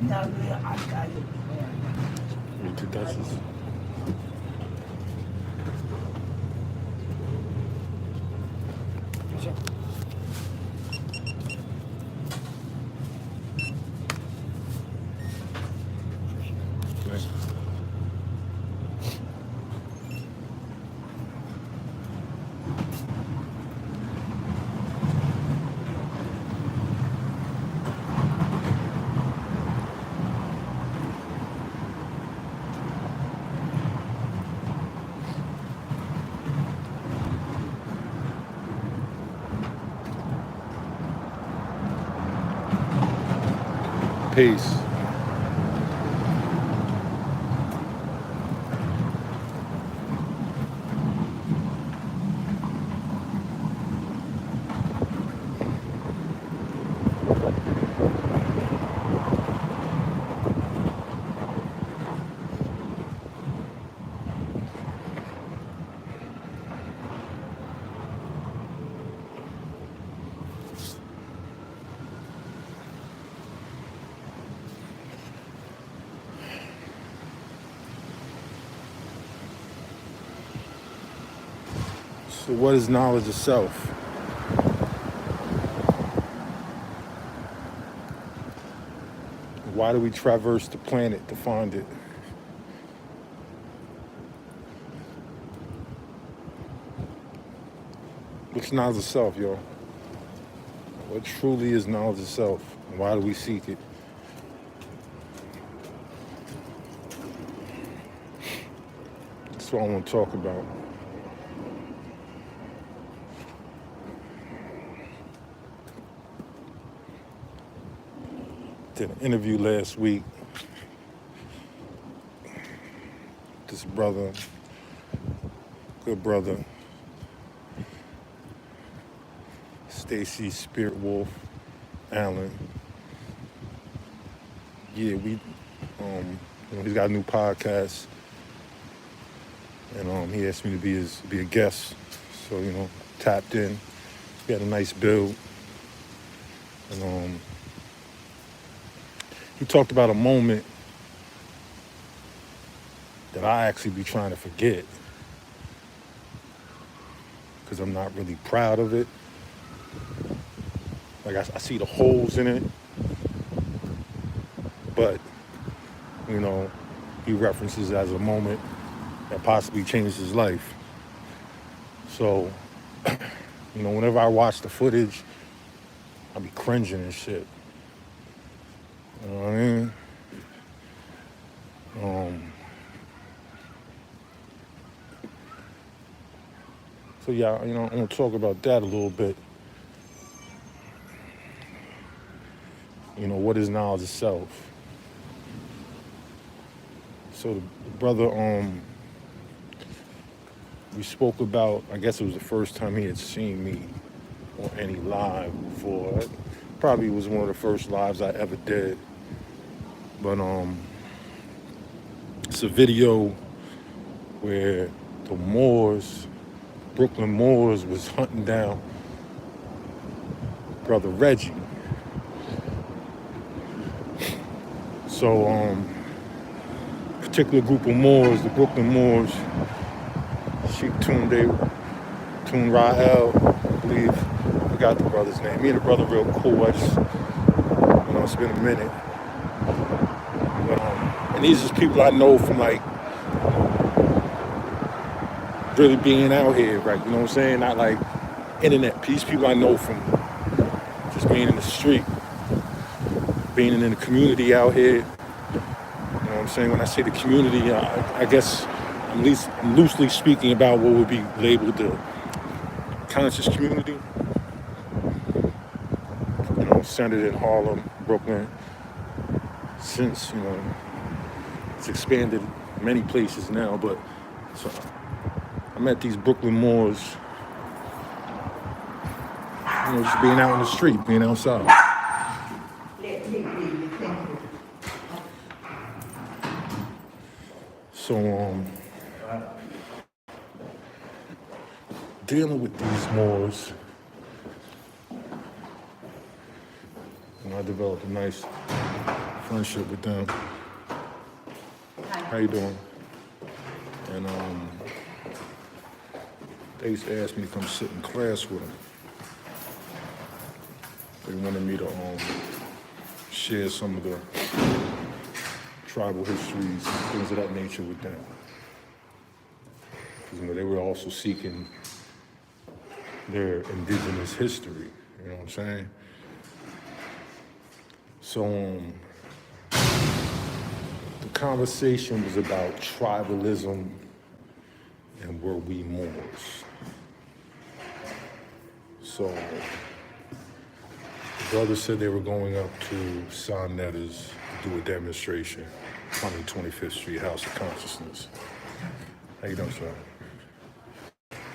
Me too, Duchess. Peace. So what is knowledge of self? Why do we traverse the planet to find it? What's knowledge of self, yo? What truly is knowledge of self? And why do we seek it? That's what I want to talk about. Did an interview last week. This brother, good brother, Stacy Spirit Wolf Allen. Yeah, he's got a new podcast, and he asked me to be a guest. So tapped in. We had a nice build, and he talked about a moment that I actually be trying to forget because I'm not really proud of it. Like I see the holes in it, but he references it as a moment that possibly changed his life. So, whenever I watch the footage, I be cringing and shit. You know what I mean? So yeah, I want to talk about that a little bit. What is knowledge of self? So the brother, we spoke about, I guess it was the first time he had seen me on any live before. It probably was one of the first lives I ever did. But it's a video where the Moors, Brooklyn Moors, was hunting down brother Reggie. So particular group of Moors, the Brooklyn Moors, Sheikh Tun Rahel, I believe, I forgot the brother's name. Me and the brother real cool. It's been a minute. And these are people I know from really being out here, right? You know what I'm saying? Not like internet. These people I know from just being in the street, being in the community out here. You know what I'm saying? When I say the community, I guess I'm loosely speaking about what would be labeled the conscious community. Centered in Harlem, Brooklyn. Since, it's expanded many places now, but so I met these Brooklyn Moors, just being out in the street, being outside. So, dealing with these Moors, I developed a nice friendship with them. How you doing? And they used to ask me to come sit in class with them. They wanted me to share some of the tribal histories, things of that nature with them. Because they were also seeking their indigenous history, you know what I'm saying? So the conversation was about tribalism and were we Moors. So the brothers said they were going up to San Netters to do a demonstration on the 25th Street House of Consciousness. How you doing, sir?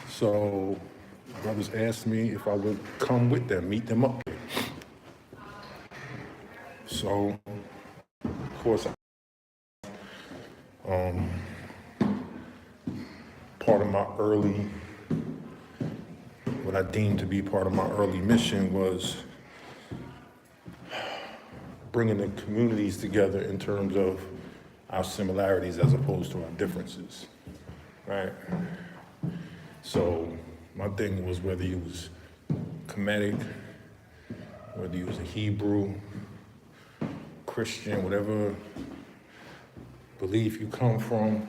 So the brothers asked me if I would come with them, meet them up there. So, of course, part of my early, what I deemed to be part of my early mission was bringing the communities together in terms of our similarities as opposed to our differences, right? So my thing was whether you was Kemetic, whether you was a Hebrew, Christian, whatever belief you come from,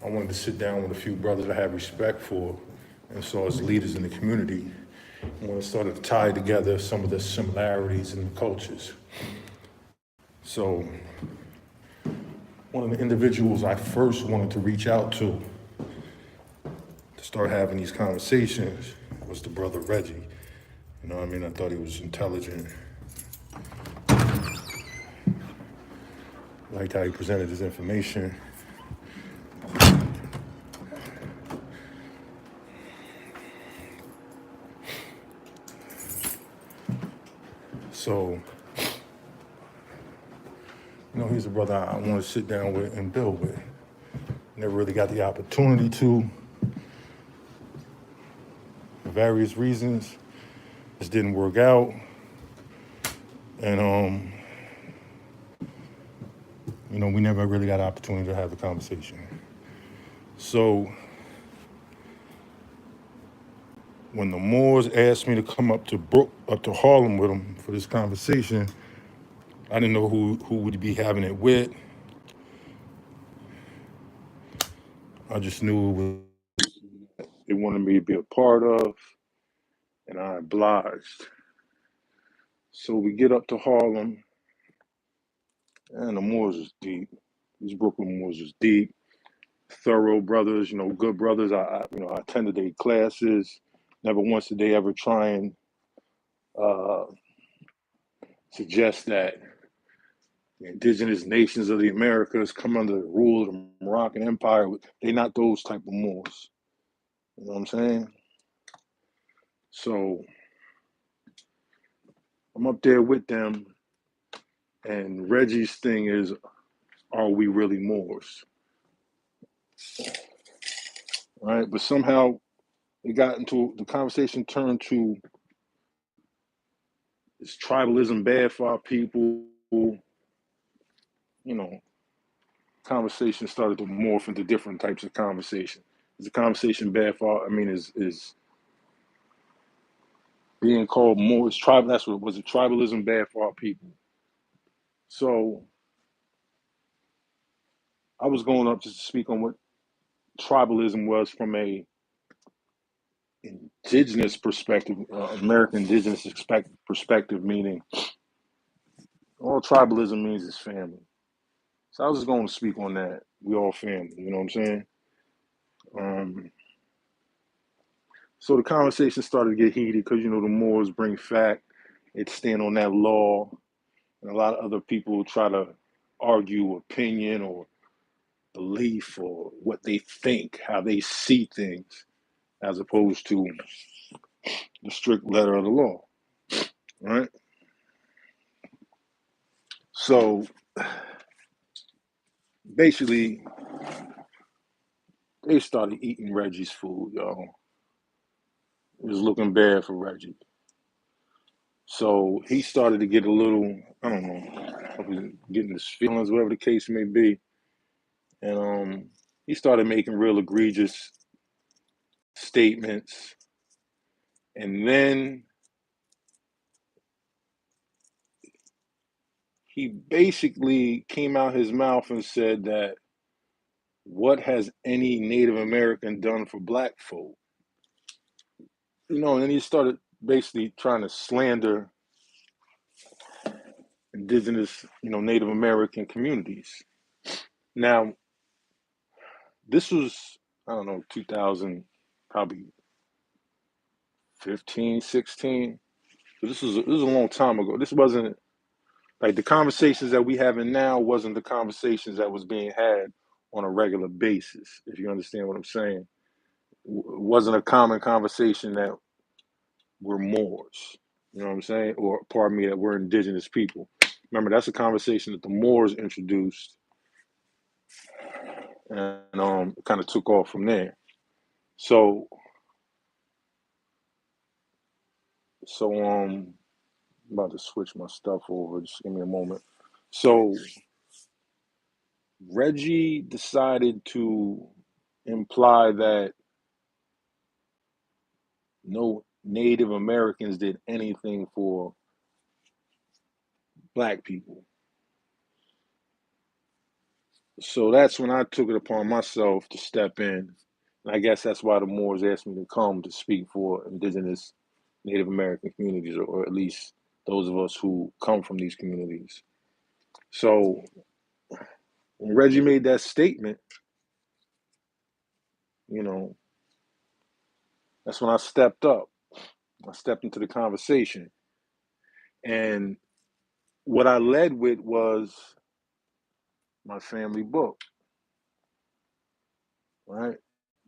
I wanted to sit down with a few brothers I have respect for and saw as leaders in the community. I want to start to tie together some of the similarities in the cultures. So one of the individuals I first wanted to reach out to start having these conversations was the brother Reggie. You know what I mean? I thought he was intelligent. Liked how he presented his information. So, he's a brother I want to sit down with and build with. Never really got the opportunity to, for various reasons. Just didn't work out. And, we never really got an opportunity to have a conversation. So, when the Moors asked me to come up to Harlem with them for this conversation, I didn't know who would be having it with. I just knew it was they wanted me to be a part of, and I obliged. So we get up to Harlem, and the Moors was deep. These Brooklyn Moors was deep, thorough brothers, good brothers. I attended their classes. Never once did they ever try and suggest that the indigenous nations of the Americas come under the rule of the Moroccan Empire. They're not those type of Moors. You know what I'm saying? So I'm up there with them, and Reggie's thing is, are we really Moors? Right? But somehow the conversation turned to, is tribalism bad for our people? Conversation started to morph into different types of conversation. Is the conversation bad for, is being called Moors, was it tribalism bad for our people? So I was going up just to speak on what tribalism was from a indigenous perspective, American indigenous perspective, meaning all tribalism means is family. So I was just going to speak on that. We all family, you know what I'm saying? So the conversation started to get heated because, the Moors bring fact, it stand on that law, and a lot of other people try to argue opinion or belief or what they think, how they see things, as opposed to the strict letter of the law, right? So basically, they started eating Reggie's food, y'all. It was looking bad for Reggie. So he started to get a little, I don't know, getting his feelings, whatever the case may be. And he started making real egregious statements. And then he basically came out his mouth and said that, what has any Native American done for black folk? And then he started basically trying to slander indigenous, Native American communities. Now, this was, I don't know, 2000, probably 15, 16. So this was a long time ago. This wasn't like the conversations that we having now wasn't the conversations that was being had on a regular basis, if you understand what I'm saying. It wasn't a common conversation that we're Moors, you know what I'm saying? Or pardon me, that we're indigenous people. Remember, that's a conversation that the Moors introduced, and kind of took off from there. So I'm about to switch my stuff over. Just give me a moment. So Reggie decided to imply that no Native Americans did anything for black people. So that's when I took it upon myself to step in. And I guess that's why the Moors asked me to come to speak for indigenous Native American communities, or at least those of us who come from these communities. So when Reggie made that statement, you know, that's when I stepped up. I stepped into the conversation. And what I led with was my family book, right?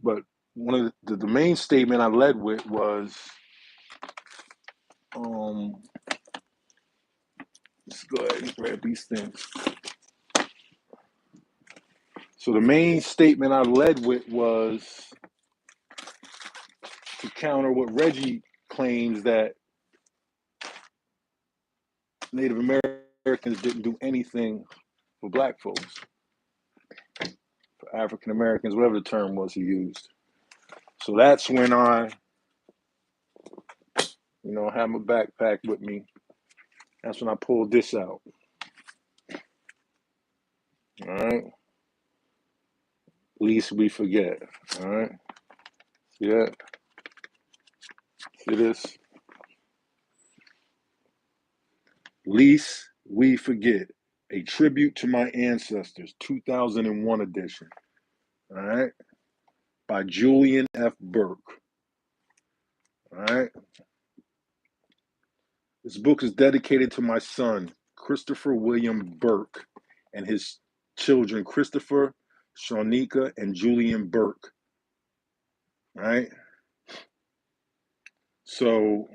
But one of the main statement I led with was, let's go ahead and grab these things. So the main statement I led with was to counter what Reggie claims, that Native Americans didn't do anything for black folks, for African Americans, whatever the term was he used. So that's when I had my backpack with me. That's when I pulled this out. All right. Least we forget. All right. See that? See this? Least we forget. A tribute to my ancestors, 2001 edition. All right. By Julian F. Burke. All right. This book is dedicated to my son, Christopher William Burke, and his children, Christopher, Shaunika, and Julian Burke. All right. So,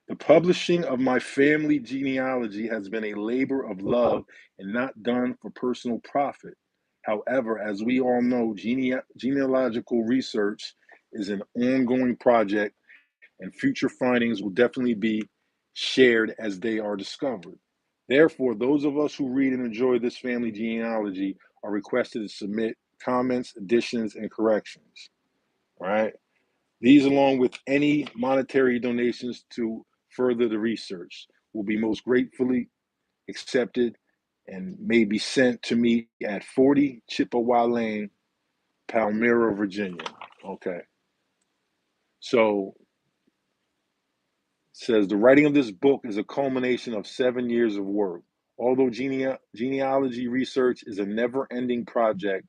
the publishing of my family genealogy has been a labor of love and not done for personal profit. However, as we all know, genealogical research is an ongoing project, and future findings will definitely be shared as they are discovered. Therefore, those of us who read and enjoy this family genealogy are requested to submit comments, additions, and corrections. All right. These, along with any monetary donations to further the research, will be most gratefully accepted and may be sent to me at 40 Chippewa Lane, Palmyra, Virginia. Okay. So it says the writing of this book is a culmination of 7 years of work. Although genealogy research is a never-ending project,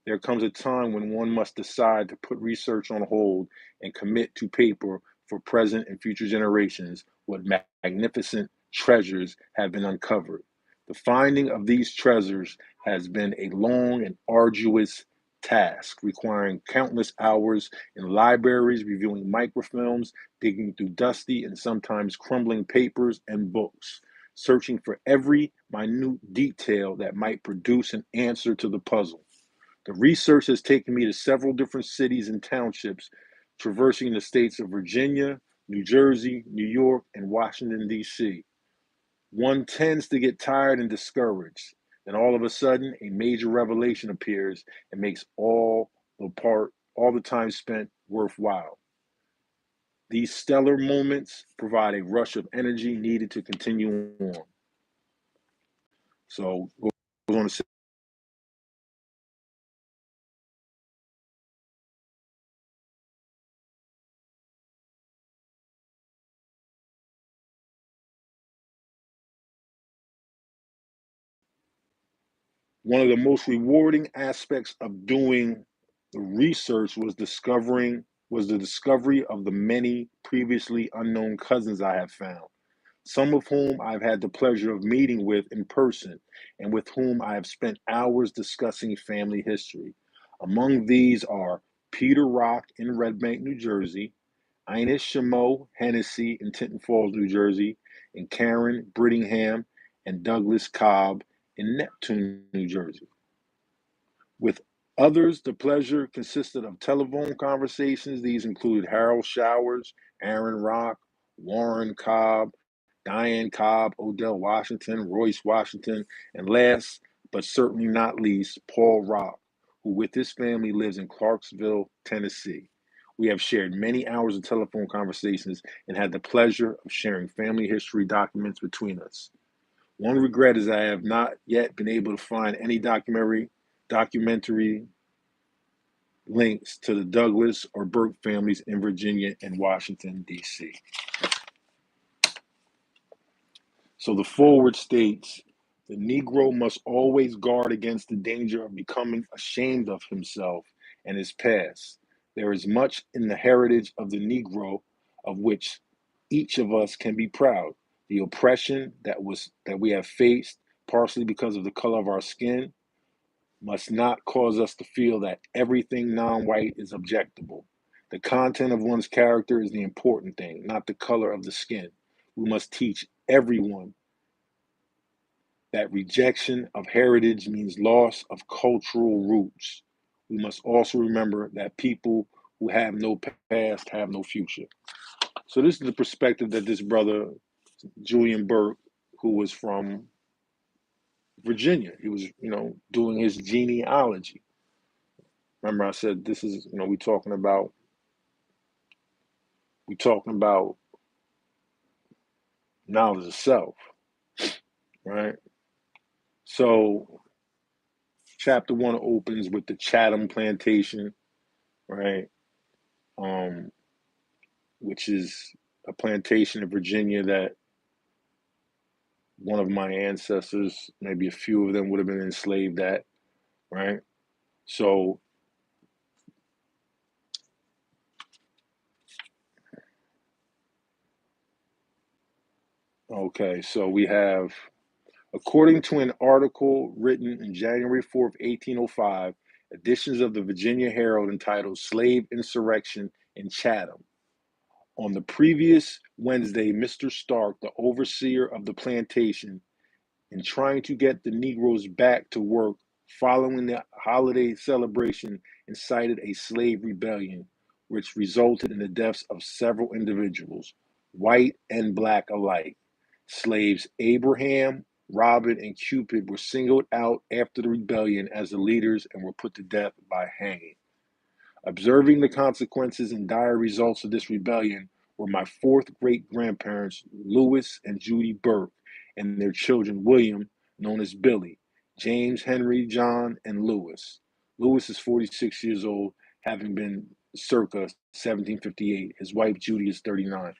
there comes a time when one must decide to put research on hold and commit to paper for present and future generations what magnificent treasures have been uncovered. The finding of these treasures has been a long and arduous task, requiring countless hours in libraries, reviewing microfilms, digging through dusty and sometimes crumbling papers and books, searching for every minute detail that might produce an answer to the puzzle. The research has taken me to several different cities and townships, traversing the states of Virginia, New Jersey, New York, and Washington, D.C. one tends to get tired and discouraged. Then all of a sudden, a major revelation appears and makes all the time spent worthwhile. These stellar moments provide a rush of energy needed to continue on. So goes on to say, one of the most rewarding aspects of doing the research was the discovery of the many previously unknown cousins I have found, some of whom I've had the pleasure of meeting with in person and with whom I have spent hours discussing family history. Among these are Peter Rock in Red Bank, New Jersey, Ines Shamo Hennessy in Tinton Falls, New Jersey, and Karen Brittingham and Douglas Cobb in Neptune, New Jersey. With others, the pleasure consisted of telephone conversations. These included Harold Showers, Aaron Rock, Warren Cobb, Diane Cobb, Odell Washington, Royce Washington, and last but certainly not least, Paul Rock, who with his family lives in Clarksville, Tennessee. We have shared many hours of telephone conversations and had the pleasure of sharing family history documents between us. One regret is I have not yet been able to find any documentary links to the Douglas or Burke families in Virginia and Washington, D.C. So the forward states, the Negro must always guard against the danger of becoming ashamed of himself and his past. There is much in the heritage of the Negro of which each of us can be proud. The oppression that we have faced, partially because of the color of our skin, must not cause us to feel that everything non-white is objectable. The content of one's character is the important thing, not the color of the skin. We must teach everyone that rejection of heritage means loss of cultural roots. We must also remember that people who have no past have no future. So this is the perspective that this brother, Julian Burke, who was from Virginia, he was, doing his genealogy. Remember I said this is, we talking about knowledge of self, right? So chapter one opens with the Chatham Plantation, right? Um, which is a plantation in Virginia that one of my ancestors, maybe a few of them, would have been enslaved at, right? So, okay, so we have, according to an article written in January 4th, 1805, editions of the Virginia Herald entitled Slave Insurrection in Chatham. On the previous Wednesday, Mr. Stark, the overseer of the plantation, in trying to get the Negroes back to work following the holiday celebration, incited a slave rebellion, which resulted in the deaths of several individuals, white and black alike. Slaves Abraham, Robin, and Cupid were singled out after the rebellion as the leaders and were put to death by hanging. Observing the consequences and dire results of this rebellion were my fourth great grandparents, Louis and Judy Burke, and their children, William, known as Billy, James, Henry, John, and Louis. Louis is 46 years old, having been circa 1758. His wife, Judy, is 39.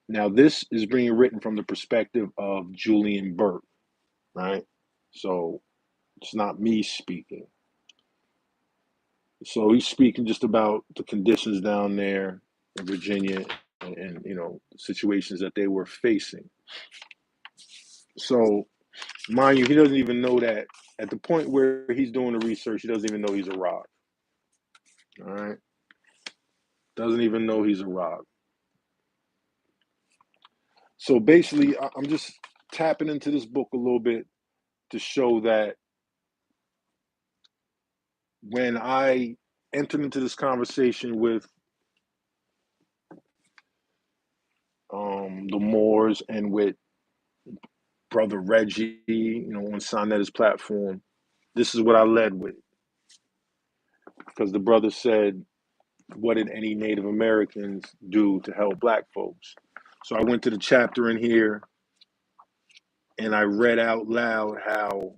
Now, this is being written from the perspective of Julian Burke, right? So it's not me speaking. So he's speaking just about the conditions down there in Virginia and situations that they were facing. So mind you, he doesn't even know that at the point where he's doing the research, he doesn't even know he's a rock. All right. Doesn't even know he's a rock. So basically, I'm just tapping into this book a little bit to show that when I entered into this conversation with the Moors and with brother Reggie, on Sonetta's platform, this is what I led with. Because the brother said, what did any Native Americans do to help black folks? So I went to the chapter in here and I read out loud how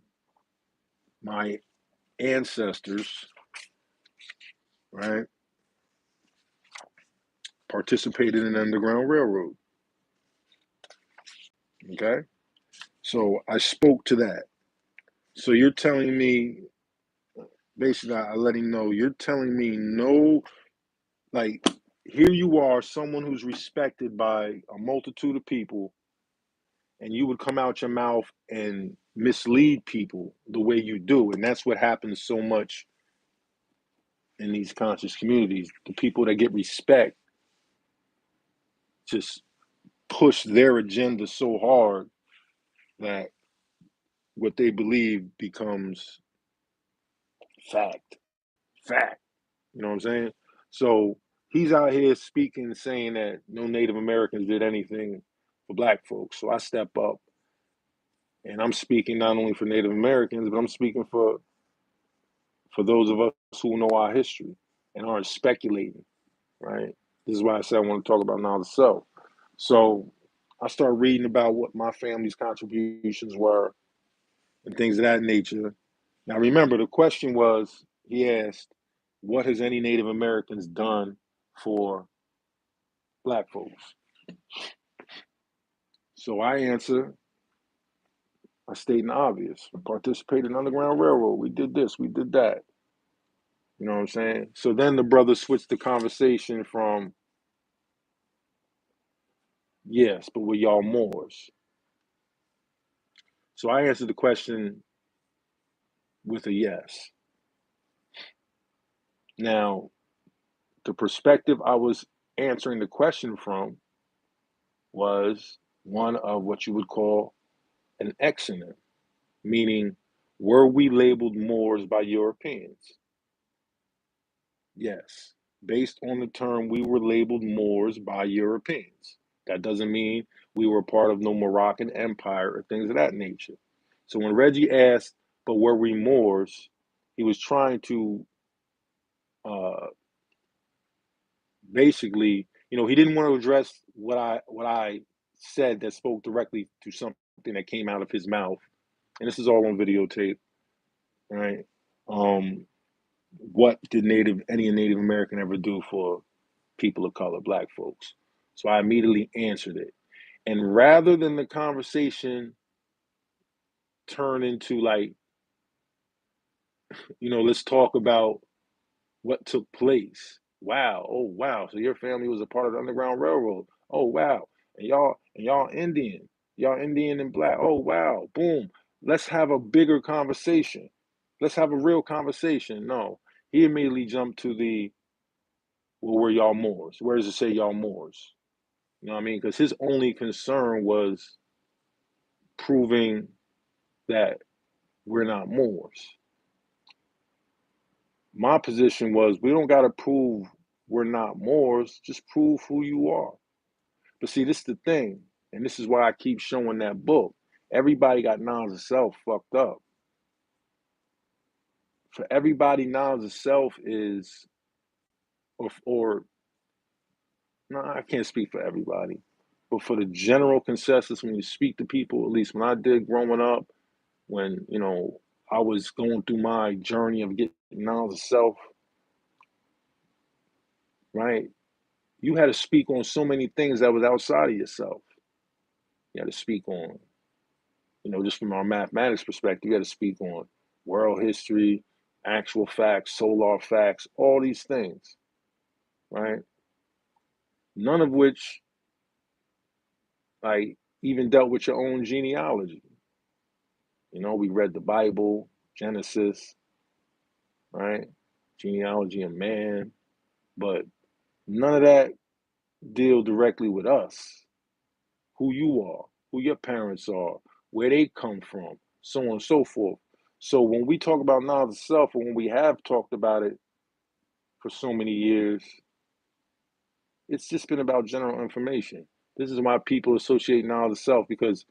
my ancestors, right, participated in the Underground Railroad. Okay? So I spoke to that. So you're telling me, basically, I let him know, you're telling me no, like, here you are, someone who's respected by a multitude of people, and you would come out your mouth and mislead people the way you do. And that's what happens so much in these conscious communities. The people that get respect just push their agenda so hard that what they believe becomes fact. Fact. You know what I'm saying? So he's out here speaking, saying that no Native Americans did anything for black folks. So I step up and I'm speaking not only for Native Americans, but I'm speaking for those of us who know our history and aren't speculating, right? This is why I said I want to talk about knowledge self. So I start reading about what my family's contributions were and things of that nature. Now remember, the question was, he asked, what has any Native Americans done for black folks? So I answer, I state the obvious. We participated in the Underground Railroad. We did this, we did that. You know what I'm saying? So then the brother switched the conversation from, yes, but were y'all Moors? So I answered the question with a yes. Now, the perspective I was answering the question from was one of what you would call an exonym, meaning, were we labeled Moors by Europeans? Yes. Based on the term, we were labeled Moors by Europeans. That doesn't mean we were part of no Moroccan Empire or things of that nature. So when Reggie asked, but were we Moors, he was trying to uh, basically, he didn't want to address what I said that spoke directly to something that came out of his mouth. And this is all on videotape, right? Um, what did any Native American ever do for people of color, black folks? So I immediately answered it. And rather than the conversation turn into like, let's talk about what took place. Wow. Oh wow. So your family was a part of the Underground Railroad. Oh wow. And y'all Indian. Y'all Indian and black. Oh wow. Boom. Let's have a bigger conversation. Let's have a real conversation. No. He immediately jumped to the, well, were y'all Moors? Where does it say y'all Moors? You know what I mean? Because his only concern was proving that we're not Moors. My position was, we don't got to prove we're not Moors, just prove who you are. But see, this is the thing, and this is why I keep showing that book. Everybody got knowledge of self fucked up. For everybody, knowledge of self is, or no, I can't speak for everybody, but for the general consensus, when you speak to people, at least when I did growing up, when I was going through my journey of getting knowledge of self, right? You had to speak on so many things that was outside of yourself. You had to speak on, just from our mathematics perspective, you had to speak on world history, actual facts, solar facts, all these things, right? None of which, like, even dealt with your own genealogy. We read the Bible, Genesis, right? Genealogy of man, but none of that deal directly with us, who you are, who your parents are, where they come from, so on and so forth. So when we talk about knowledge of self, or when we have talked about it for so many years, it's just been about general information. This is why people associate knowledge of self, because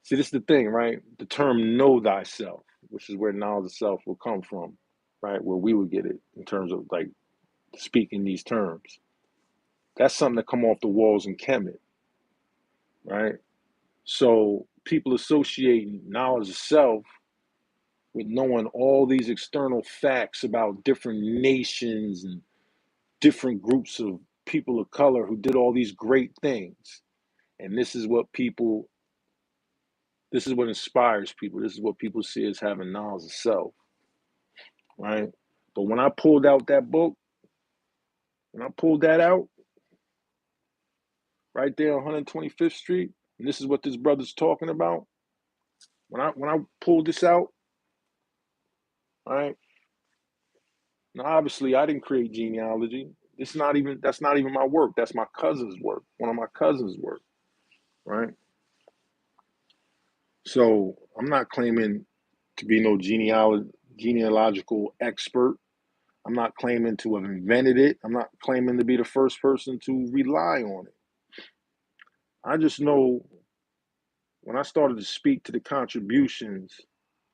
See, this is the thing, right? The term know thyself, which is where knowledge of self will come from, right? Where we would get it in terms of like speaking these terms. That's something that come off the walls in Kemet, right? So people associating knowledge of self with knowing all these external facts about different nations and different groups of people of color who did all these great things. And this is what inspires people. This is what people see as having knowledge of self, right? But when I pulled out that book, when I pulled that out right there on 125th Street, and this is what this brother's talking about. When I pulled this out, all right. Now obviously I didn't create genealogy. That's not even my work. That's my cousin's work. One of my cousins' work, right? So I'm not claiming to be no genealogical expert. I'm not claiming to have invented it. I'm not claiming to be the first person to rely on it. I just know when I started to speak to the contributions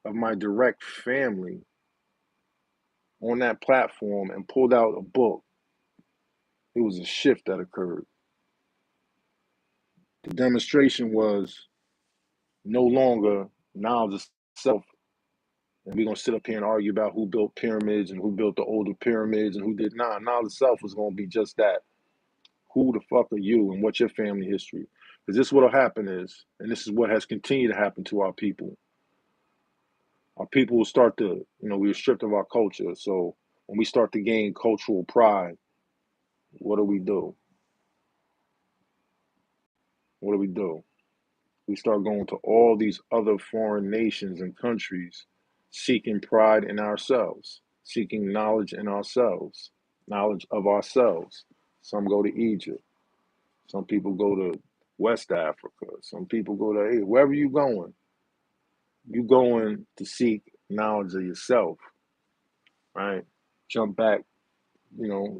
of my direct family on that platform and pulled out a book, it was a shift that occurred. The demonstration was no longer knowledge of self, and we're gonna sit up here and argue about who built pyramids and who built the older pyramids and who did not. Knowledge of self was gonna be just that. Who the fuck are you and what's your family history? Because this what'll happen is, and this is what has continued to happen to our people. Our people will start to, we are stripped of our culture. So when we start to gain cultural pride, what do we do? What do we do? We start going to all these other foreign nations and countries seeking pride in ourselves, seeking knowledge in ourselves, knowledge of ourselves. Some go to Egypt. Some people go to West Africa. Some people go to, hey, wherever you going to seek knowledge of yourself, right? Jump back,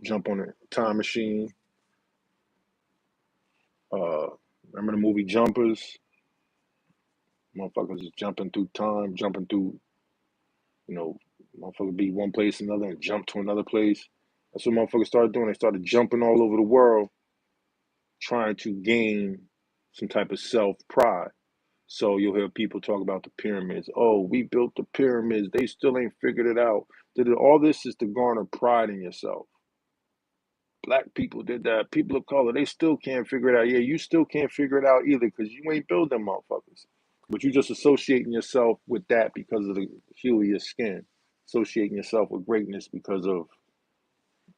jump on a time machine. Remember the movie Jumpers? Motherfuckers just jumping through time, jumping through, you know, motherfucker be one place another and jump to another place. That's what motherfuckers started doing. They started jumping all over the world, trying to gain some type of self pride. So you'll hear people talk about the pyramids. Oh, we built the pyramids. They still ain't figured it out. All this is to garner pride in yourself. Black people did that. People of color, they still can't figure it out. Yeah, you still can't figure it out either because you ain't building motherfuckers. But you just associating yourself with that because of the hue of your skin, associating yourself with greatness because of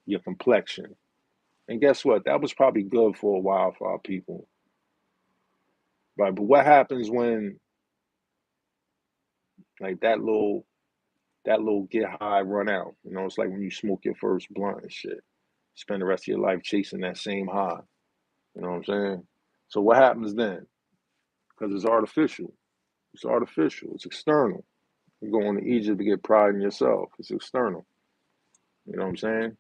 your complexion. And guess what? That was probably good for a while for our people. Right. But what happens when like that little get high run out? It's like when you smoke your first blunt and shit. Spend the rest of your life chasing that same high. You know what I'm saying? So what happens then? Because it's artificial. It's artificial. It's external. You go on to Egypt to get pride in yourself. It's external. You know what I'm saying?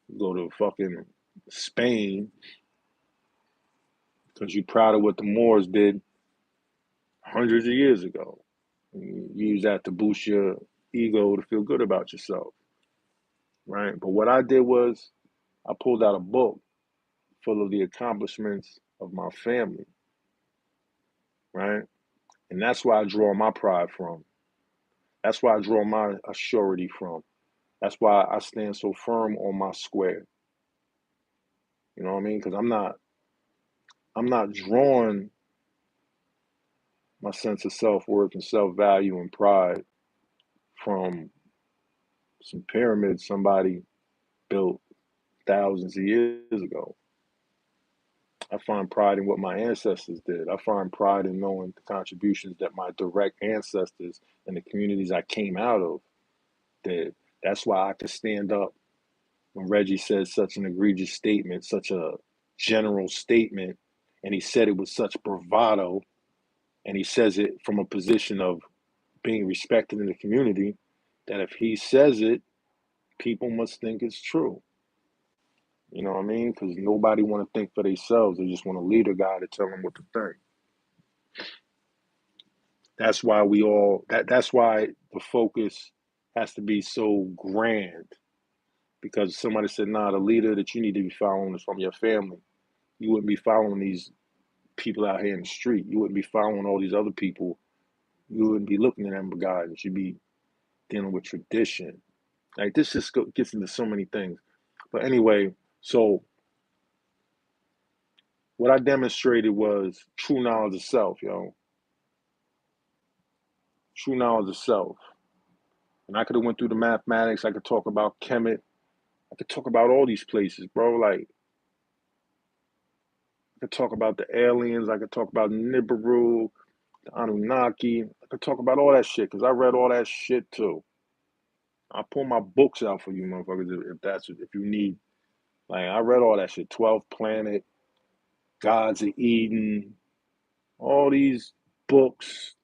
You go to fucking Spain because you're proud of what the Moors did hundreds of years ago. You use that to boost your ego to feel good about yourself, right? But what I did was I pulled out a book full of the accomplishments of my family, right? And that's where I draw my pride from. That's why I draw my assurity from. That's why I stand so firm on my square. You know what I mean? Because I'm not drawing my sense of self-worth and self-value and pride from some pyramids somebody built thousands of years ago. I find pride in what my ancestors did. I find pride in knowing the contributions that my direct ancestors and the communities I came out of did. That's why I could stand up when Reggie says such an egregious statement, such a general statement, and he said it with such bravado, and he says it from a position of being respected in the community, that if he says it, people must think it's true. You know what I mean? Because nobody want to think for themselves. They just want a leader guy to tell them what to think. That's why we all that's why the focus has to be so grand. Because somebody said, nah, the leader that you need to be following is from your family. You wouldn't be following these people out here in the street. You wouldn't be following all these other people. You wouldn't be looking at them guys. You'd be dealing with tradition. Like this just gets into so many things. But anyway, so what I demonstrated was true knowledge of self, yo. True knowledge of self. And I could have went through the mathematics. I could talk about Kemet. I could talk about all these places, bro. Like I could talk about the aliens. I could talk about Nibiru, the Anunnaki. I could talk about all that shit because I read all that shit too. I'll pull my books out for you, motherfuckers, if you need. Like I read all that shit. 12th Planet, Gods of Eden, all these books.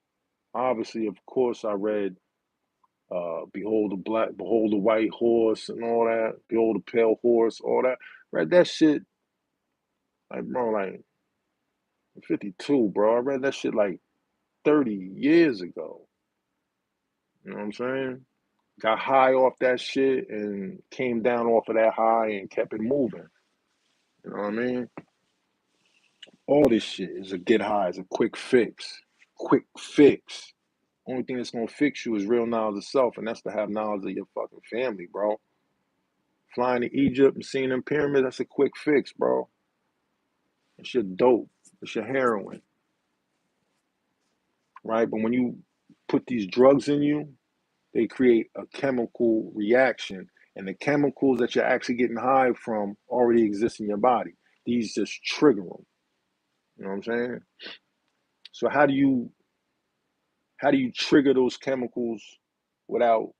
Obviously, of course, I read Behold the White Horse and all that. Behold the Pale Horse, all that. Read that shit like bro, like 52, bro. I read that shit like 30 years ago. You know what I'm saying? Got high off that shit and came down off of that high and kept it moving. You know what I mean? All this shit is a get high, it's a quick fix. Quick fix. Only thing that's gonna fix you is real knowledge of self, and that's to have knowledge of your fucking family, bro. Flying to Egypt and seeing them pyramids, that's a quick fix, bro. It's your dope. It's your heroin, right? But when you put these drugs in you, they create a chemical reaction. And the chemicals that you're actually getting high from already exist in your body. These just trigger them. You know what I'm saying? So how do you trigger those chemicals without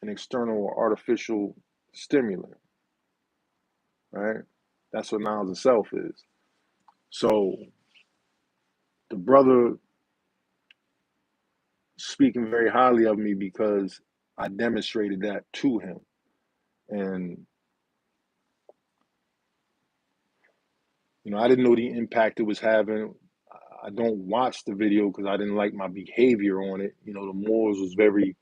an external or artificial stimulant? Right? That's what knowledge of self is. So the brother speaking very highly of me because I demonstrated that to him. And I didn't know the impact it was having. I don't watch the video because I didn't like my behavior on it. The morals was very,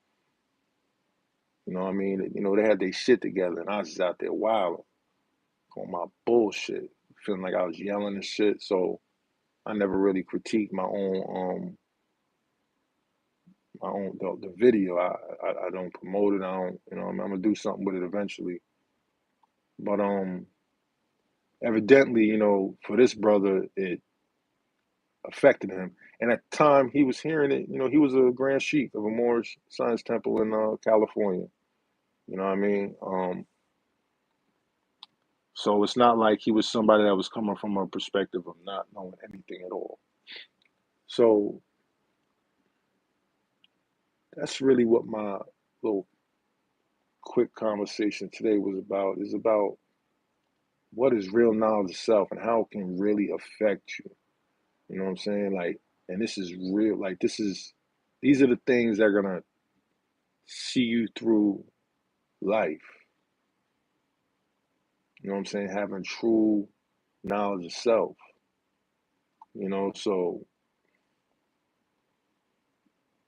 I mean, they had their shit together and I was just out there wilding on my bullshit, feeling like I was yelling and shit. So I never really critiqued the video. I don't promote it. I don't, I'm gonna do something with it eventually. But evidently, for this brother, it affected him. And at the time he was hearing it, he was a Grand Sheik of a Moorish Science Temple in California. You know what I mean? So it's not like he was somebody that was coming from a perspective of not knowing anything at all. So that's really what my little quick conversation today was about. Is about what is real knowledge of self and how it can really affect you. You know what I'm saying? Like, and this is real. Like, these are the things that are gonna see you through life. You know what I'm saying? Having true knowledge of self. So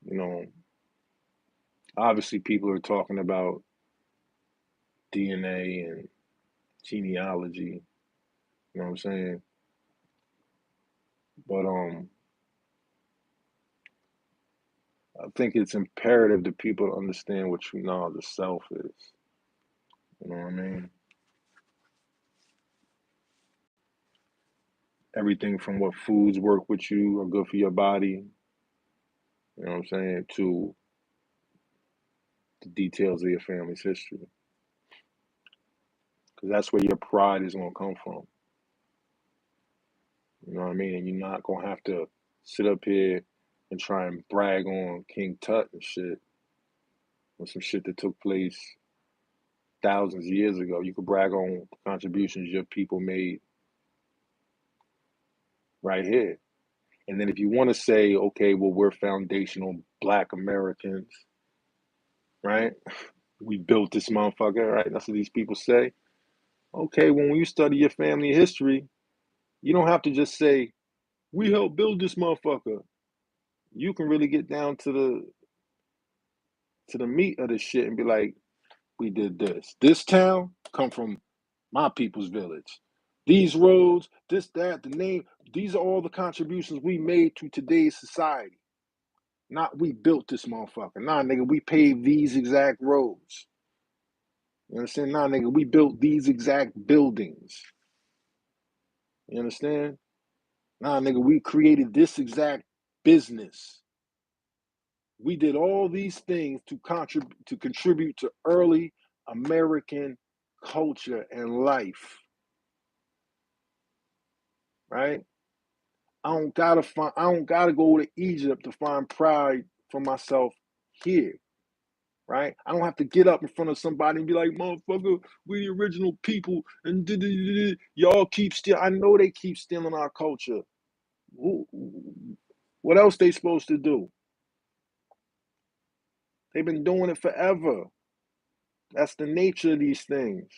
you know, obviously people are talking about DNA and genealogy. You know what I'm saying? But I think it's imperative that people understand what true knowledge of self is. You know what I mean? Everything from what foods work with you are good for your body, you know what I'm saying, to the details of your family's history. Because that's where your pride is going to come from. You know what I mean? And you're not going to have to sit up here and try and brag on King Tut and shit, or some shit that took place thousands of years ago. You could brag on the contributions your people made right here. And then if you want to say, okay, well, we're foundational Black Americans, right? We built this motherfucker, right? That's what these people say. Okay, when you study your family history, you don't have to just say, we helped build this motherfucker. you can really get down to the meat of the shit and be like, we did this. This town come from my people's village. These roads, this, that, the name, these are all the contributions we made to today's society. Not we built this motherfucker. Nah, nigga, we paved these exact roads. You understand? Nah, nigga, we built these exact buildings. You understand? Nah, nigga, we created this exact business. We did all these things to contribute to early American culture and life, right? I don't gotta go to Egypt to find pride for myself here, right? I don't have to get up in front of somebody and be like, motherfucker, we the original people, and y'all keep stealing. I know they keep stealing our culture. What else they supposed to do? They've been doing it forever. That's the nature of these things.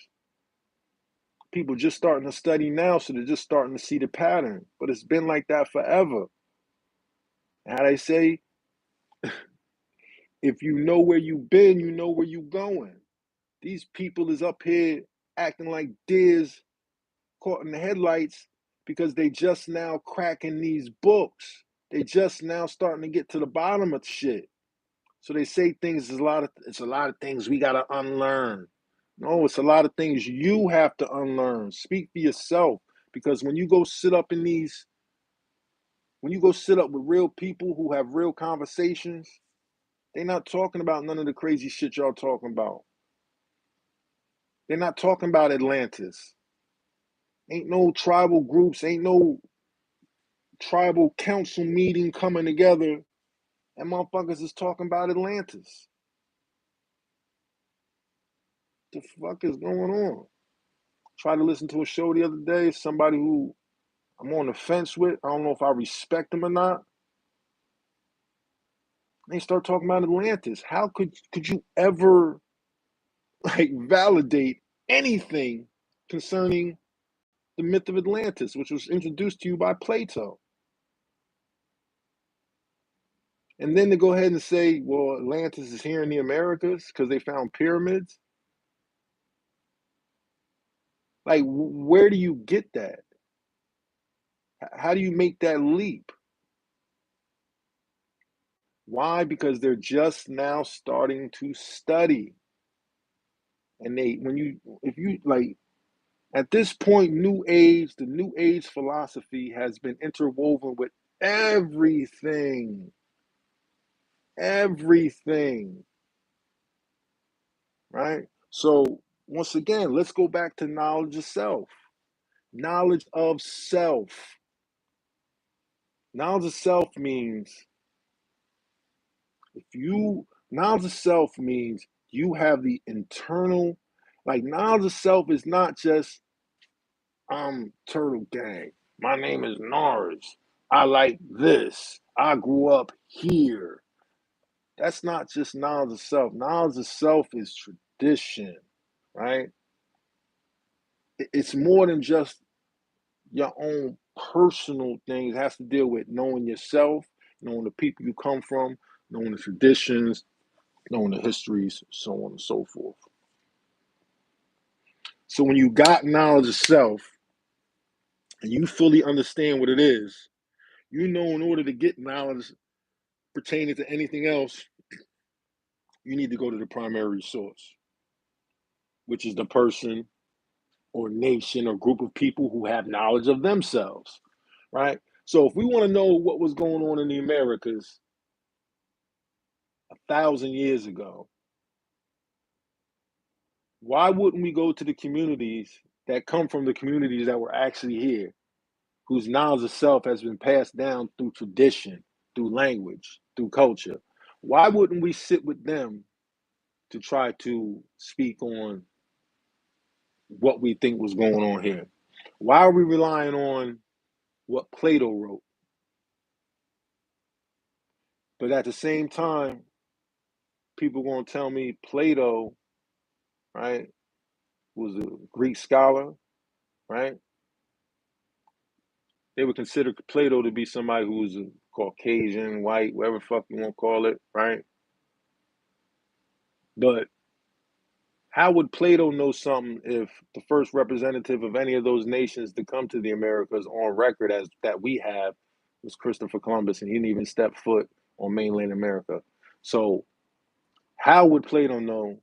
People just starting to study now, so they're just starting to see the pattern. But it's been like that forever. And how they say, if you know where you've been, you know where you're going. These people is up here acting like deers caught in the headlights because they just now cracking these books. They just now starting to get to the bottom of shit. So they say things it's a lot of things we gotta unlearn. No, it's a lot of things you have to unlearn. Speak for yourself. Because when you go sit up with real people who have real conversations, they're not talking about none of the crazy shit y'all talking about. They're not talking about Atlantis. Ain't no tribal groups, ain't no tribal council meeting coming together, and motherfuckers is talking about Atlantis. What the fuck is going on? Tried to listen to a show the other day, somebody who I'm on the fence with. I don't know if I respect them or not. They start talking about Atlantis. How could you ever like validate anything concerning the myth of Atlantis, which was introduced to you by Plato? And then to go ahead and say, well, Atlantis is here in the Americas because they found pyramids. Like, where do you get that? How do you make that leap? Why? Because they're just now starting to study. And if you like, at this point, the New Age philosophy has been interwoven with everything, everything, right? So, once again, let's go back to knowledge of self. Knowledge of self. Knowledge of self means knowledge of self means you have the internal, like knowledge of self is not just I'm Turtle Gang. My name is Nars. I like this. I grew up here. That's not just knowledge of self. Knowledge of self is tradition, right? It's more than just your own personal things. It has to deal with knowing yourself, knowing the people you come from, knowing the traditions, knowing the histories, so on and so forth. So when you got knowledge of self and you fully understand what it is, you know in order to get knowledge pertaining to anything else, you need to go to the primary source, which is the person or nation or group of people who have knowledge of themselves, right? So if we want to know what was going on in the Americas 1,000 years ago, why wouldn't we go to the communities that come from the communities that were actually here, whose knowledge of self has been passed down through tradition, through language, through culture? Why wouldn't we sit with them to try to speak on what we think was going on here? Why are we relying on what Plato wrote? But at the same time, people going to tell me Plato, right, was a Greek scholar, right? They would consider Plato to be somebody who was a Caucasian, white, whatever the fuck you want to call it, right? But how would Plato know something if the first representative of any of those nations to come to the Americas on record as that we have was Christopher Columbus, and he didn't even step foot on mainland America? So how would Plato know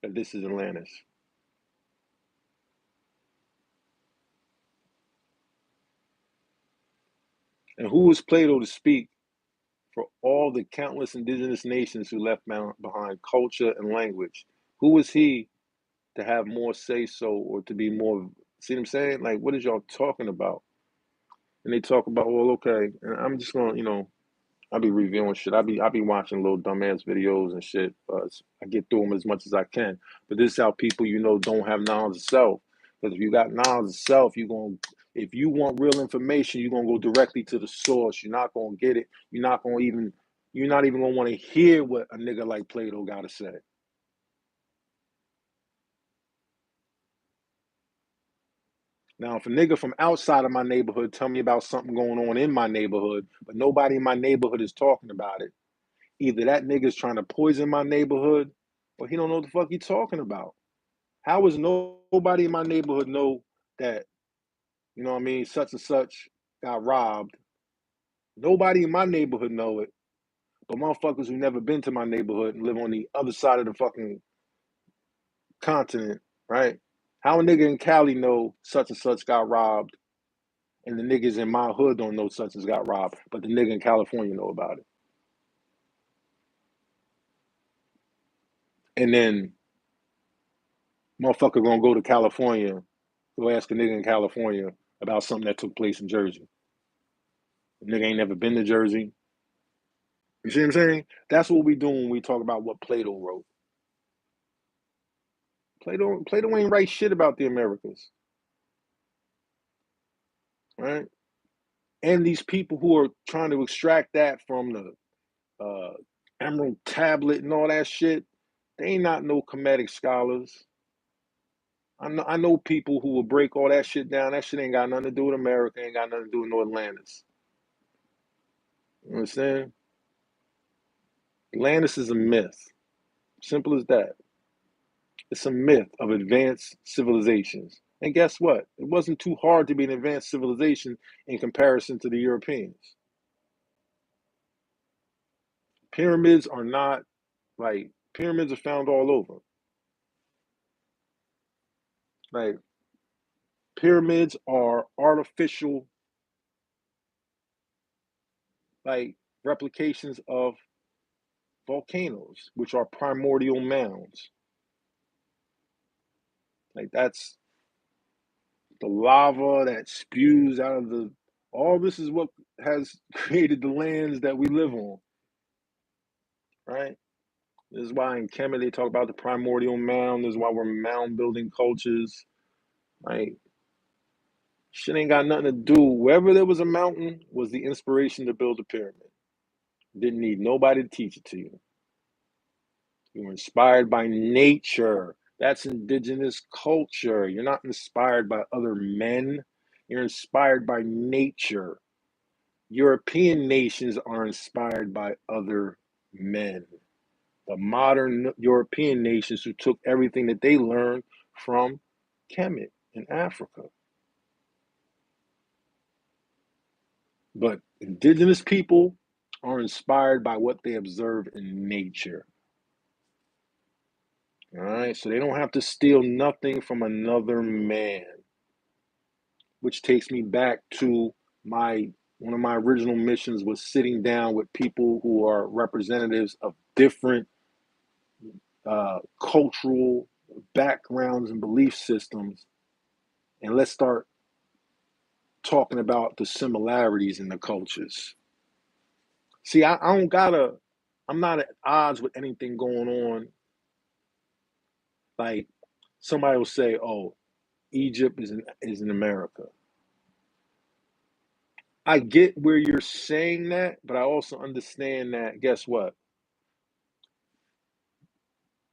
that this is Atlantis? And who was Plato to speak for all the countless indigenous nations who left behind culture and language? Who was he to have more say so or to be more? See what I'm saying? Like, what is y'all talking about? And they talk about, well, okay, and I'm just gonna, I'll be reviewing shit. I'll be watching little dumbass videos and shit. I get through them as much as I can. But this is how people don't have knowledge of self. Because if you got knowledge of self, if you want real information, you're gonna go directly to the source. You're not gonna get it. You're not even gonna want to hear what a nigga like Plato gotta say. Now, if a nigga from outside of my neighborhood tell me about something going on in my neighborhood, but nobody in my neighborhood is talking about it, either that nigga's trying to poison my neighborhood or he don't know what the fuck he talking about. How is nobody in my neighborhood know that, what I mean, such and such got robbed? Nobody in my neighborhood know it, but motherfuckers who never been to my neighborhood and live on the other side of the fucking continent, right? How a nigga in Cali know such and such got robbed and the niggas in my hood don't know such as got robbed, but the nigga in California know about it? And then motherfucker gonna go to California, go ask a nigga in California about something that took place in Jersey. The nigga ain't never been to Jersey. You see what I'm saying? That's what we do when we talk about what Plato wrote. Plato ain't write shit about the Americas, right? And these people who are trying to extract that from the Emerald Tablet and all that shit, they ain't not no Kemetic scholars. I know people who will break all that shit down. That shit ain't got nothing to do with America. Ain't got nothing to do with North Atlantis. You understand? Atlantis is a myth. Simple as that. It's a myth of advanced civilizations. And guess what? It wasn't too hard to be an advanced civilization in comparison to the Europeans. Pyramids are not like pyramids are found all over. Like pyramids are artificial, like replications of volcanoes, which are primordial mounds. Like that's the lava that spews out of the. All this is what has created the lands that we live on, right? This is why in Kemet they talk about the primordial mound. This is why we're mound building cultures. Like shit ain't got nothing to do. Wherever there was a mountain was the inspiration to build a pyramid. Didn't need nobody to teach it to you. You were inspired by nature. That's indigenous culture. You're not inspired by other men. You're inspired by nature. European nations are inspired by other men. The modern European nations who took everything that they learned from Kemet in Africa. But indigenous people are inspired by what they observe in nature. All right, so they don't have to steal nothing from another man, which takes me back to my one of my original missions was sitting down with people who are representatives of different cultural backgrounds and belief systems, and let's start talking about the similarities in the cultures. See, I don't gotta. I'm not at odds with anything going on. Like somebody will say, "Oh, Egypt is in America." I get where you're saying that, but I also understand that. Guess what?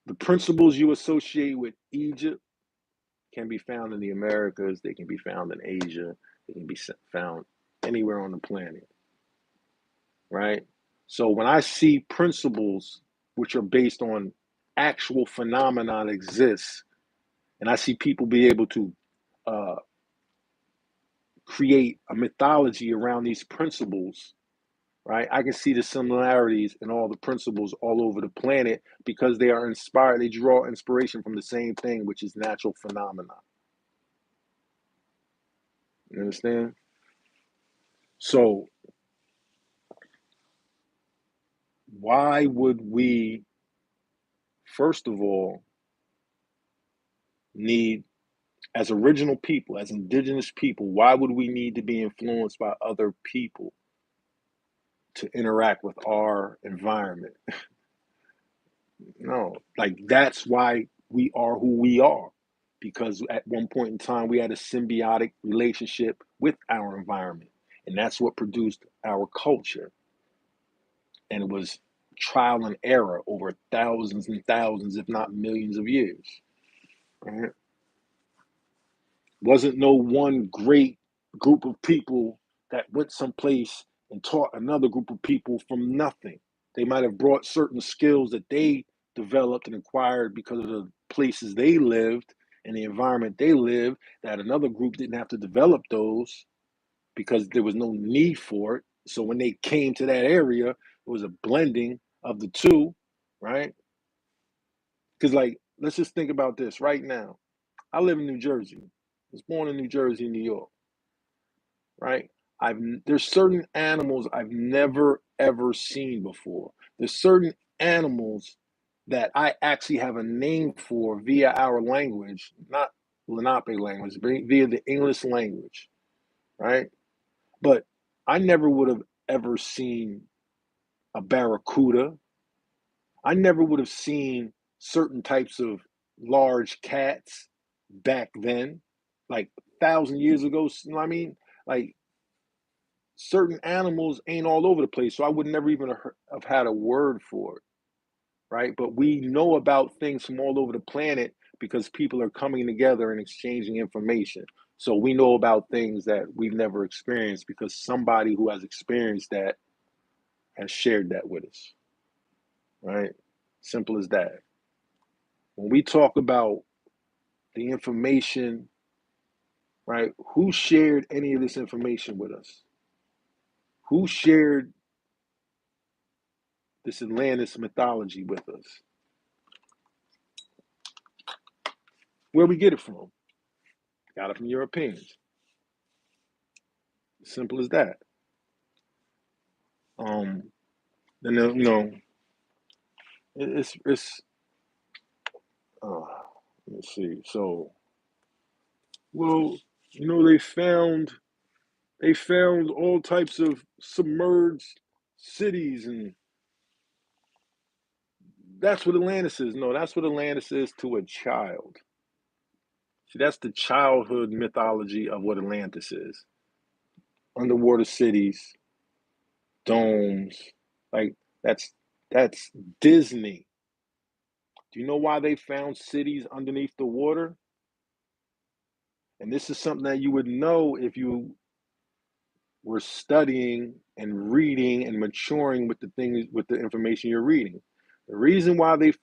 The principles you associate with Egypt can be found in the Americas. They can be found in Asia. They can be found anywhere on the planet, right? So when I see principles which are based on actual phenomenon exists, and I see people be able to uh, create a mythology around these principles, right? I can see the similarities in all the principles all over the planet because they are inspired. They draw inspiration from the same thing, which is natural phenomena. You understand? So why would we, first of all, need, as original people, as indigenous people, why would we need to be influenced by other people to interact with our environment? No, like that's why we are who we are. Because at one point in time, we had a symbiotic relationship with our environment. And that's what produced our culture. And it was trial and error over thousands and thousands, if not millions of years. Right? Wasn't no one great group of people that went someplace and taught another group of people from nothing. They might have brought certain skills that they developed and acquired because of the places they lived and the environment they lived, that another group didn't have to develop those because there was no need for it. So when they came to that area, it was a blending of the two, right? Because, like, let's just think about this right now. I live in New Jersey. I was born in New Jersey, New York, right? I've There's certain animals I've never ever seen before. There's certain animals that I actually have a name for via our language, not Lenape language, but via the English language, right? But I never would have ever seen a barracuda. I never would have seen certain types of large cats back then, like 1,000 years ago. You know what I mean? Like certain animals ain't all over the place, so I would never even have had a word for it, right? But we know about things from all over the planet because people are coming together and exchanging information. So we know about things that we've never experienced because somebody who has experienced that has shared that with us, right? Simple as that. When we talk about the information, right? Who shared any of this information with us? Who shared this Atlantis mythology with us? Where we get it from? Got it from Europeans. Simple as that. Um, and then, it's uh, let's see. So, well, they found all types of submerged cities, and that's what Atlantis is. No, that's what Atlantis is to a child. See, that's the childhood mythology of what Atlantis is. Underwater cities, domes, like that's Disney. Do you know why they found cities underneath the water? And this is something that you would know if you were studying and reading and maturing with the things with the information you're reading. The reason why they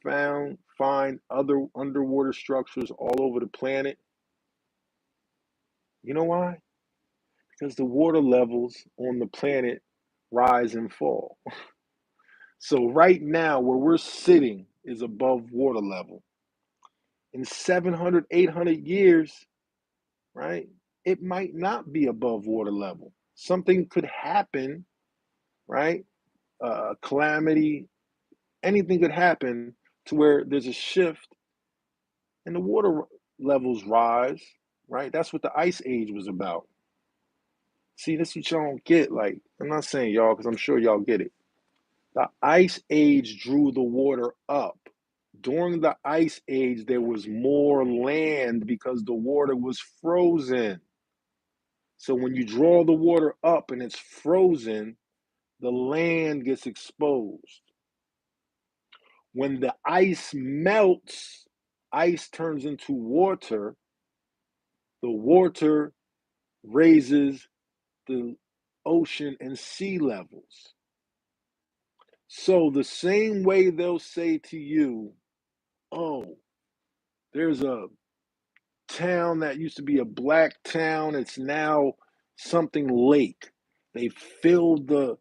find other underwater structures all over the planet, you know why? Because the water levels on the planet rise and fall. So right now where we're sitting is above water level. In 700, 800 years, right? It might not be above water level. Something could happen, right? Calamity, anything could happen to where there's a shift and the water levels rise, right? That's what the ice age was about. See, this is what y'all don't get. Like, I'm not saying y'all because I'm sure y'all get it. The ice age drew the water up. During the ice age, there was more land because the water was frozen. So when you draw the water up and it's frozen, the land gets exposed. When the ice melts, ice turns into water. The water raises the ocean and sea levels. So the same way they'll say to you, oh, there's a town that used to be a black town, it's now something lake. They filled the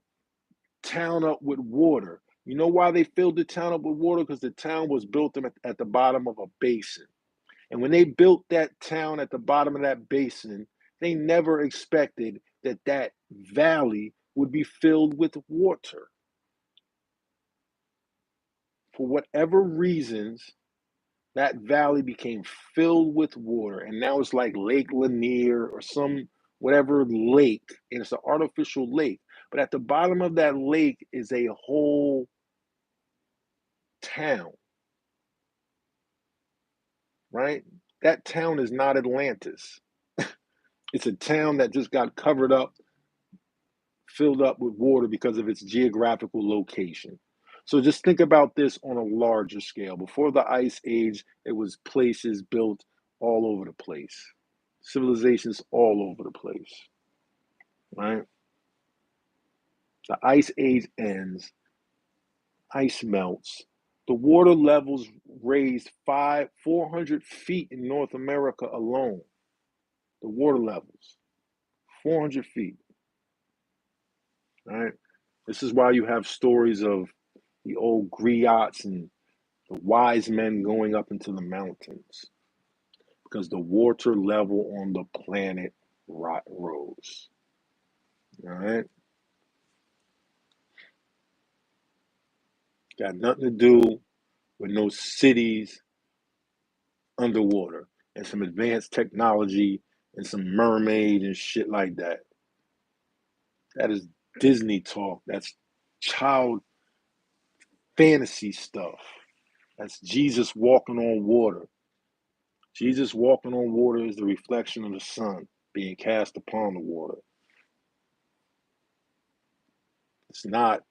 town up with water. You know why they filled the town up with water? Because the town was built at the bottom of a basin. And when they built that town at the bottom of that basin, they never expected that that valley would be filled with water. For whatever reasons, that valley became filled with water. And now it's like Lake Lanier or some whatever lake. And it's an artificial lake. But at the bottom of that lake is a whole town, right? That town is not Atlantis. It's a town that just got covered up, filled up with water because of its geographical location. So just think about this on a larger scale. Before the Ice Age, it was places built all over the place, civilizations all over the place, right? The Ice Age ends, ice melts. The water levels raised 400 feet in North America alone. The water levels, 400 feet, right? This is why you have stories of the old griots and the wise men going up into the mountains, because the water level on the planet rose. All right? Got nothing to do with no cities underwater and some advanced technology and some mermaid and shit like that. That is Disney talk. That's child fantasy stuff. That's Jesus walking on water. Jesus walking on water is the reflection of the sun being cast upon the water. It's not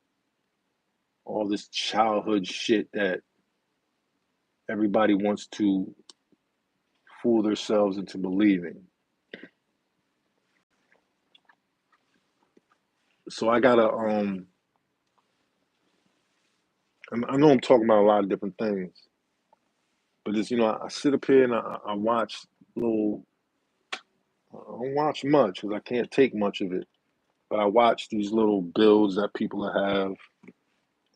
all this childhood shit that everybody wants to fool themselves into believing. So I gotta I know I'm talking about a lot of different things, but it's, I sit up here and I watch little, I don't watch much because I can't take much of it, but I watch these little builds that people have.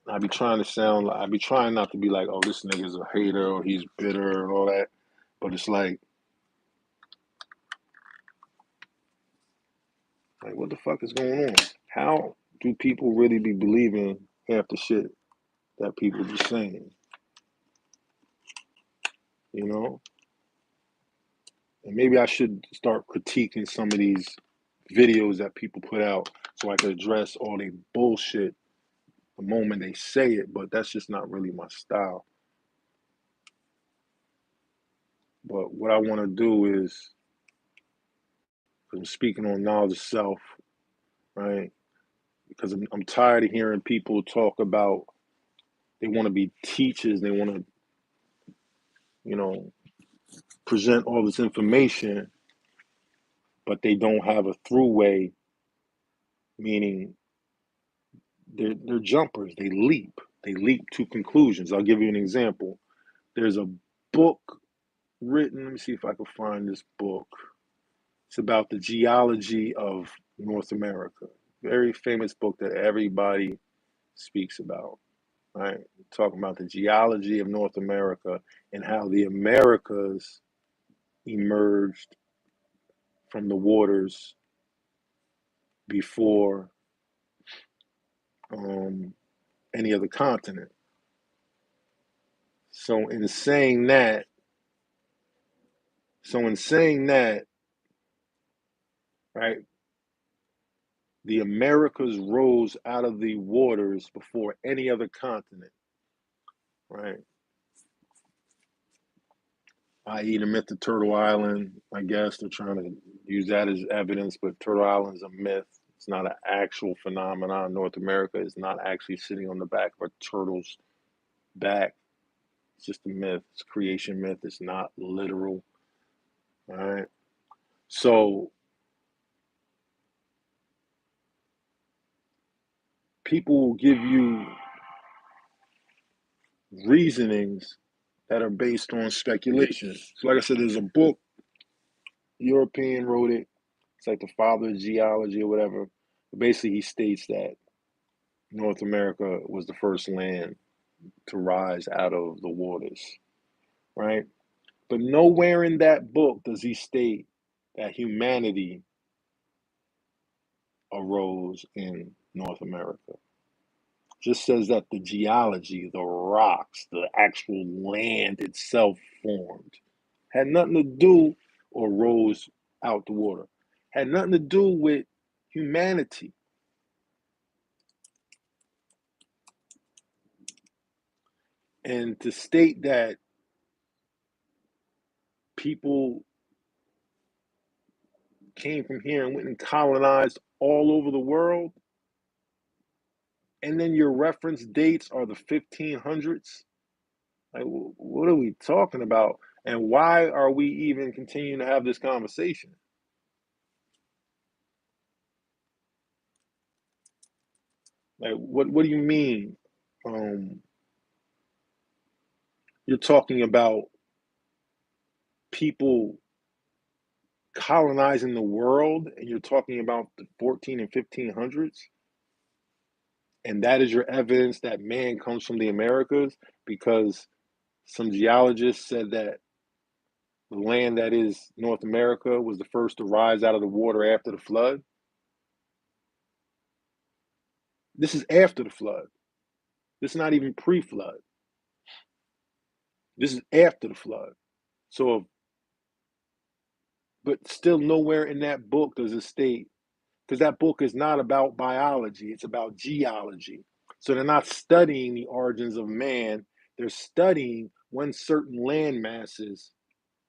I be trying not to be like, oh, this nigga's a hater or he's bitter and all that, but it's like what the fuck is going on? How do people really be believing half the shit that people be saying? You know? And maybe I should start critiquing some of these videos that people put out so I could address all the bullshit the moment they say it, but that's just not really my style. But what I want to do is, I'm speaking on knowledge of self, right? Because I'm tired of hearing people talk about they want to be teachers, they want to, you know, present all this information, but they don't have a throughway, meaning they're jumpers. They leap to conclusions. I'll give you an example. There's a book written. Let me see if I can find this book. It's about the geology of North America. Very famous book that everybody speaks about, right? Talking about the geology of North America and how the Americas emerged from the waters before any other continent. So in saying that, right, the Americas rose out of the waters before any other continent, right? I.e., the myth of Turtle Island. I guess they're trying to use that as evidence, but Turtle Island is a myth. It's not an actual phenomenon. North America is not actually sitting on the back of a turtle's back. It's just a myth. It's a creation myth. It's not literal. All right. So people will give you reasonings that are based on speculation. So, like I said, there's a book, European wrote it. It's like the father of geology or whatever. But basically, he states that North America was the first land to rise out of the waters, right? But nowhere in that book does he state that humanity arose in North America. Just says that the geology, the rocks, the actual land itself formed. Had nothing to do or rose out the water. Had nothing to do with humanity. And to state that people came from here and went and colonized all over the world, and then your reference dates are the 1500s, like, what are we talking about? And why are we even continuing to have this conversation? Like, what do you mean? Um, you're talking about people colonizing the world, and you're talking about the 14 and 1500s, and that is your evidence that man comes from the Americas because some geologists said that the land that is North America was the first to rise out of the water after the flood. This is after the flood. This is not even pre-flood. This is after the flood. So, but still nowhere in that book does it state, because that book is not about biology, it's about geology. So they're not studying the origins of man, they're studying when certain land masses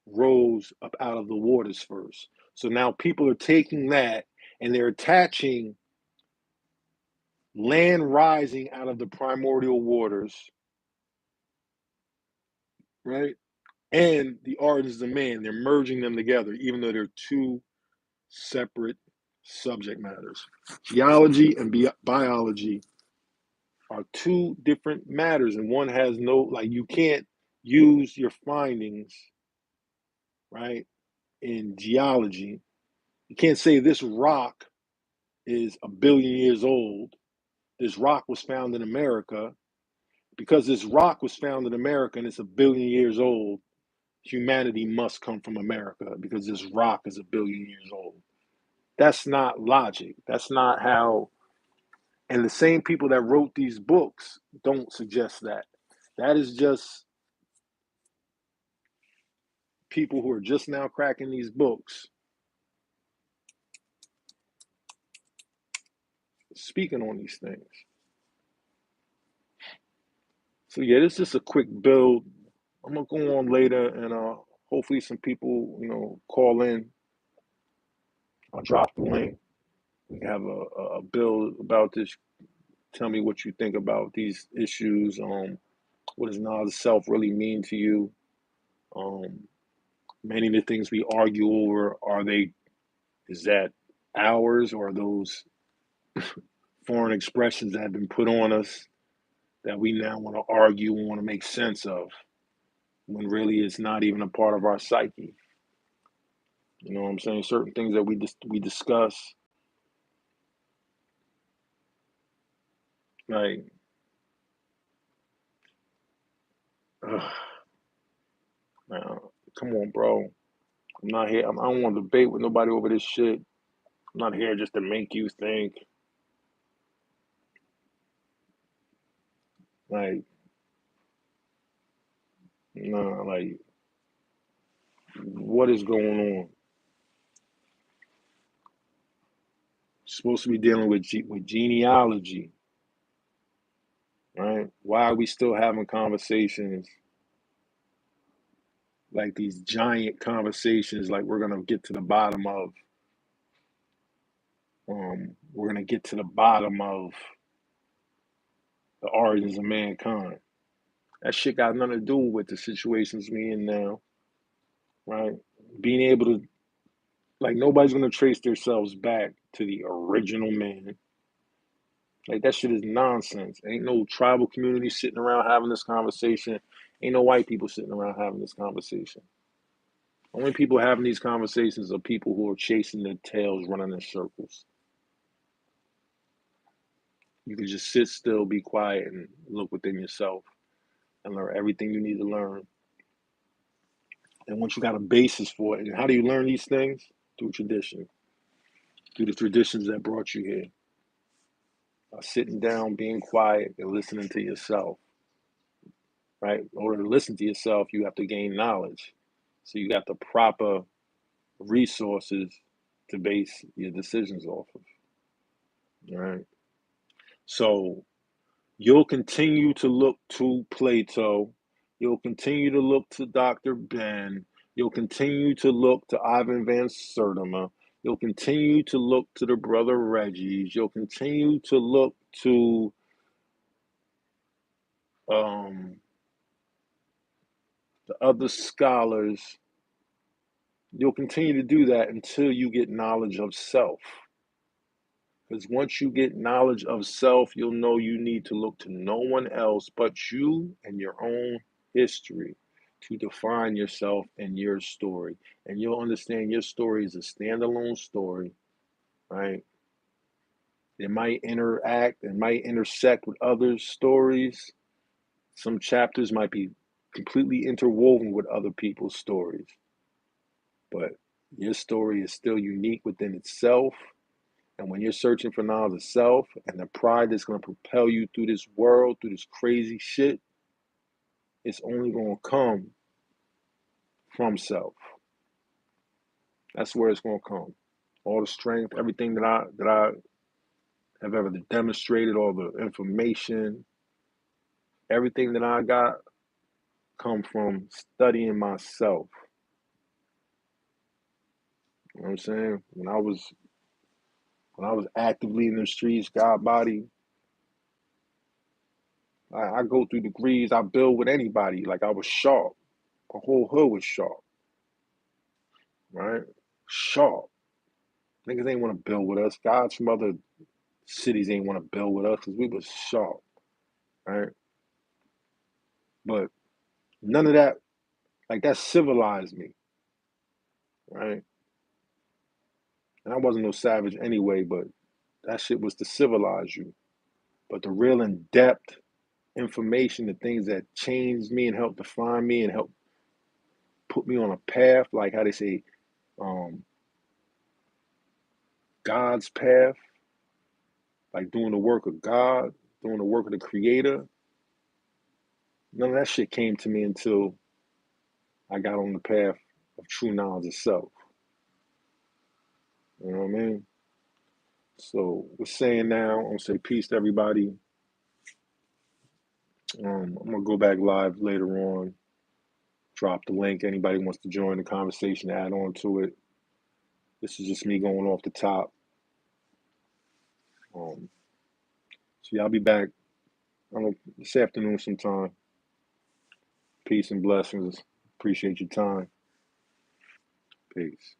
rose up out of the waters first. So now people are taking that and they're attaching land rising out of the primordial waters, right? And the origins of man, they're merging them together, even though they're two separate subject matters. Geology and biology are two different matters, and one has no, like, you can't use your findings, right, in geology. You can't say this rock is a billion years old. This rock was found in America. Because this rock was found in America and it's a billion years old, humanity must come from America because this rock is a billion years old. That's not logic. That's not how. And the same people that wrote these books don't suggest that. That is just people who are just now cracking these books speaking on these things. So yeah, this is just a quick build. I'm gonna go on later and hopefully some people, call in. I'll drop the link. We have a build about this. Tell me what you think about these issues. What does knowledge self really mean to you? Um, Many of the things we argue over, is that ours, or are those foreign expressions that have been put on us that we now want to argue and want to make sense of, when really it's not even a part of our psyche? You know what I'm saying? Certain things that we discuss, like, ugh, man, come on, bro. I'm not here. I don't want to debate with nobody over this shit. I'm not here just to make you think. Like, nah, like, what is going on? Supposed to be dealing with genealogy, right? Why are we still having conversations like these giant conversations? Like, we're gonna get to the bottom of, we're gonna get to the bottom of the origins of mankind. That shit got nothing to do with the situations we in now, right? Being able to, like, nobody's gonna trace themselves back to the original man. Like that shit is nonsense. Ain't no tribal community sitting around having this conversation. Ain't no white people sitting around having this conversation. Only people having these conversations are people who are chasing their tails, running in circles. You can just sit still, be quiet, and look within yourself and learn everything you need to learn. And once you got a basis for it, and how do you learn these things? Through tradition, through the traditions that brought you here. By sitting down, being quiet, and listening to yourself, right? In order to listen to yourself, you have to gain knowledge. So you got the proper resources to base your decisions off of, right? So you'll continue to look to Plato. You'll continue to look to Dr. Ben. You'll continue to look to Ivan Van Sertima. You'll continue to look to the brother Reggie's. You'll continue to look to the other scholars. You'll continue to do that until you get knowledge of self. Because once you get knowledge of self, you'll know you need to look to no one else but you and your own history to define yourself and your story. And you'll understand your story is a standalone story, right? It might interact, it might intersect with other stories. Some chapters might be completely interwoven with other people's stories. But your story is still unique within itself. And when you're searching for knowledge of self and the pride that's going to propel you through this world, through this crazy shit, it's only going to come from self. That's where it's going to come. All the strength, everything that I have ever demonstrated, all the information, everything that I got come from studying myself. You know what I'm saying? When I was actively in the streets, God body, I go through degrees, I build with anybody. Like I was sharp. The whole hood was sharp, right? Sharp. Niggas ain't want to build with us. Guys from other cities ain't want to build with us because we was sharp, right? But none of that, like that civilized me, right? And I wasn't no savage anyway, but that shit was to civilize you. But the real in-depth information, the things that changed me and helped define me and helped put me on a path, like how they say, um, God's path, like doing the work of God, doing the work of the Creator. None of that shit came to me until I got on the path of true knowledge of self. You know what I mean? So we're saying now, I'm gonna say peace to everybody. I'm gonna go back live later on, drop the link. Anybody wants to join the conversation, add on to it. This is just me going off the top. So yeah, I'll be back this afternoon sometime. Peace and blessings. Appreciate your time. Peace.